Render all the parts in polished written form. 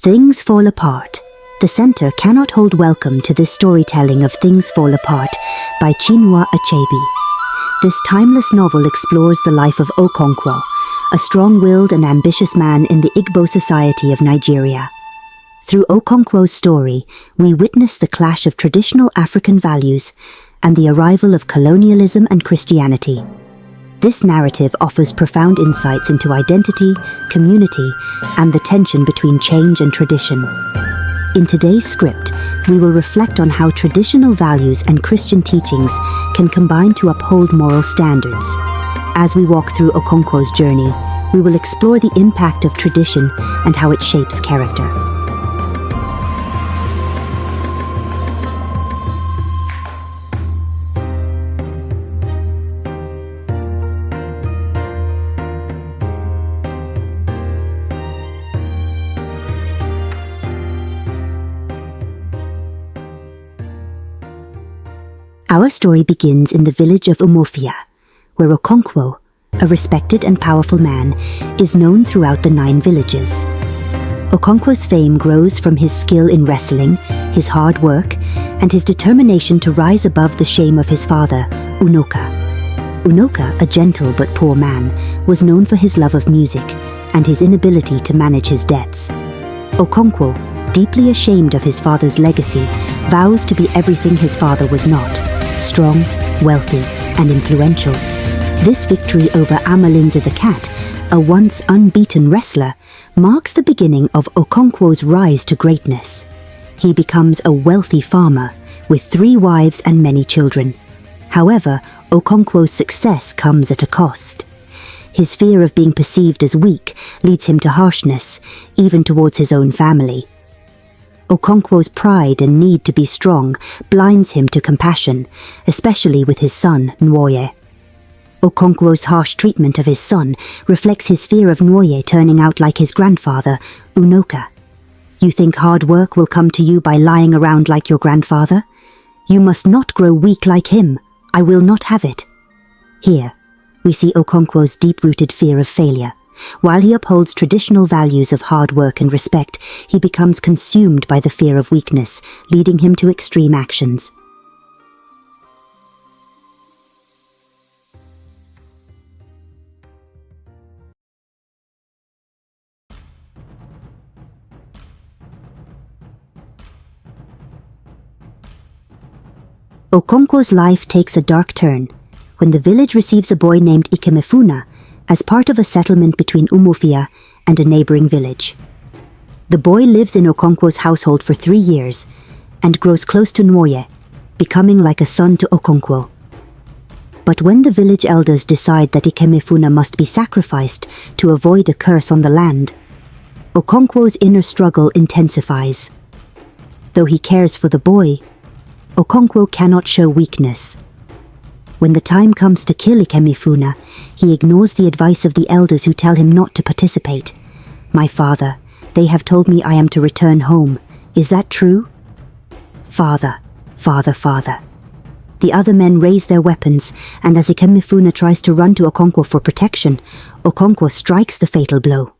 Things Fall Apart. The center cannot hold welcome to this storytelling of Things Fall Apart by Chinua Achebe. This timeless novel explores the life of Okonkwo, a strong-willed and ambitious man in the Igbo society of Nigeria. Through Okonkwo's story, we witness the clash of traditional African values and the arrival of colonialism and Christianity. This narrative offers profound insights into identity, community, and the tension between change and tradition. In today's script, we will reflect on how traditional values and Christian teachings can combine to uphold moral standards. As we walk through Okonkwo's journey, we will explore the impact of tradition and how it shapes character. Our story begins in the village of Umuofia, where Okonkwo, a respected and powerful man, is known throughout the 9 villages. Okonkwo's fame grows from his skill in wrestling, his hard work, and his determination to rise above the shame of his father, Unoka. Unoka, a gentle but poor man, was known for his love of music and his inability to manage his debts. Okonkwo, deeply ashamed of his father's legacy, vows to be everything his father was not: strong, wealthy, and influential. This victory over Amalinze the cat, a once unbeaten wrestler, marks the beginning of Okonkwo's rise to greatness. He becomes a wealthy farmer with 3 wives and many children. However, Okonkwo's success comes at a cost. His fear of being perceived as weak leads him to harshness, even towards his own family. Okonkwo's pride and need to be strong blinds him to compassion, especially with his son, Nwoye. Okonkwo's harsh treatment of his son reflects his fear of Nwoye turning out like his grandfather, Unoka. You think hard work will come to you by lying around like your grandfather? You must not grow weak like him. I will not have it. Here, we see Okonkwo's deep-rooted fear of failure. While he upholds traditional values of hard work and respect, he becomes consumed by the fear of weakness, leading him to extreme actions. Okonkwo's life takes a dark turn when the village receives a boy named Ikemefuna as part of a settlement between Umuofia and a neighboring village. The boy lives in Okonkwo's household for 3 years and grows close to Nwoye, becoming like a son to Okonkwo. But when the village elders decide that Ikemefuna must be sacrificed to avoid a curse on the land, Okonkwo's inner struggle intensifies. Though he cares for the boy, Okonkwo cannot show weakness. When the time comes to kill Ikemefuna, he ignores the advice of the elders who tell him not to participate. "My father, they have told me I am to return home. Is that true?" "Father, father, father." The other men raise their weapons, and as Ikemefuna tries to run to Okonkwo for protection, Okonkwo strikes the fatal blow.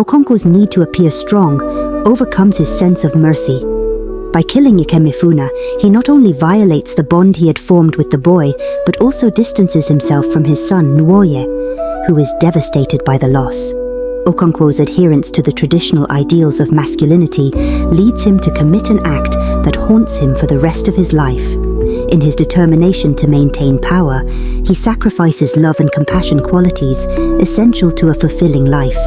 Okonkwo's need to appear strong overcomes his sense of mercy. By killing Ikemefuna, he not only violates the bond he had formed with the boy, but also distances himself from his son, Nwoye, who is devastated by the loss. Okonkwo's adherence to the traditional ideals of masculinity leads him to commit an act that haunts him for the rest of his life. In his determination to maintain power, he sacrifices love and compassion qualities essential to a fulfilling life.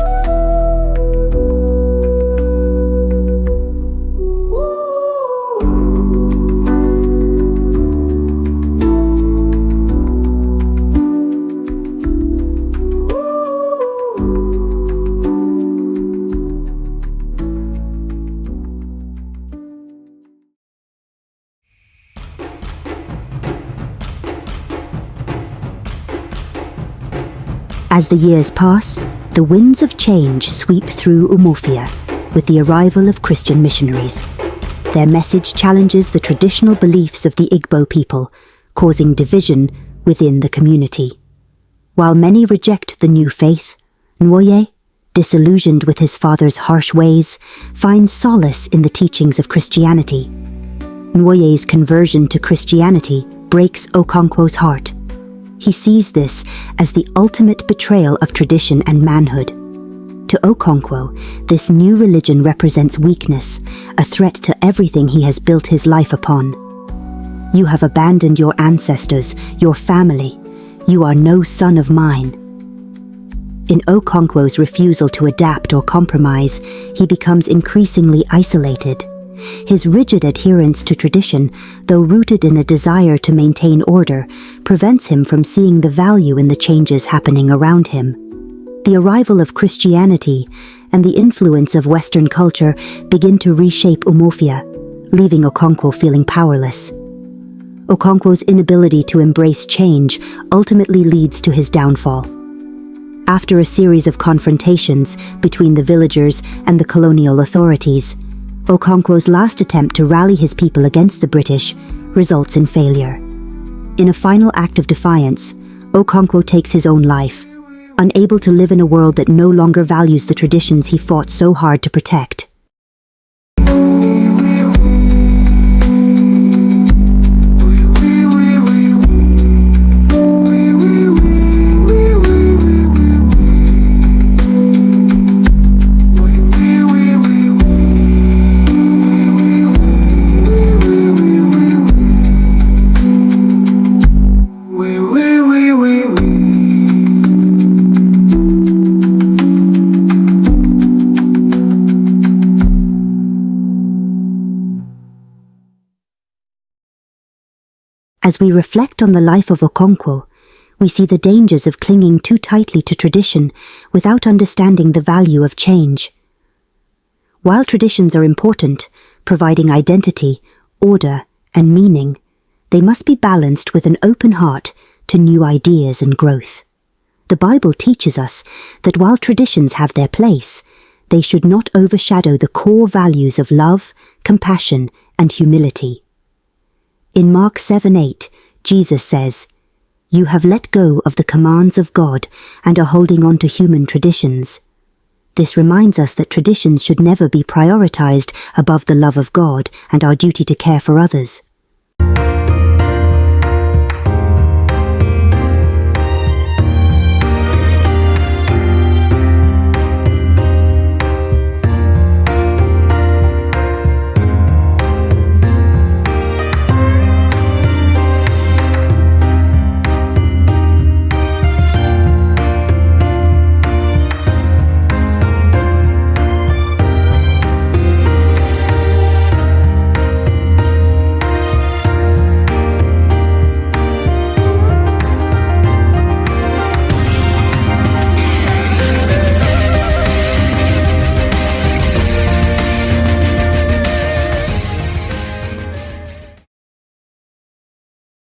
As the years pass, the winds of change sweep through Umuofia with the arrival of Christian missionaries. Their message challenges the traditional beliefs of the Igbo people, causing division within the community. While many reject the new faith, Nwoye, disillusioned with his father's harsh ways, finds solace in the teachings of Christianity. Nwoye's conversion to Christianity breaks Okonkwo's heart. He sees this as the ultimate betrayal of tradition and manhood. To Okonkwo, this new religion represents weakness, a threat to everything he has built his life upon. You have abandoned your ancestors, your family. You are no son of mine. In Okonkwo's refusal to adapt or compromise, he becomes increasingly isolated. His rigid adherence to tradition, though rooted in a desire to maintain order, prevents him from seeing the value in the changes happening around him. The arrival of Christianity and the influence of Western culture begin to reshape Umuofia, leaving Okonkwo feeling powerless. Okonkwo's inability to embrace change ultimately leads to his downfall. After a series of confrontations between the villagers and the colonial authorities, Okonkwo's last attempt to rally his people against the British results in failure. In a final act of defiance, Okonkwo takes his own life, unable to live in a world that no longer values the traditions he fought so hard to protect. As we reflect on the life of Okonkwo, we see the dangers of clinging too tightly to tradition without understanding the value of change. While traditions are important, providing identity, order, and meaning, they must be balanced with an open heart to new ideas and growth. The Bible teaches us that while traditions have their place, they should not overshadow the core values of love, compassion, and humility. In Mark 7:8, Jesus says, "You have let go of the commands of God and are holding on to human traditions." This reminds us that traditions should never be prioritized above the love of God and our duty to care for others.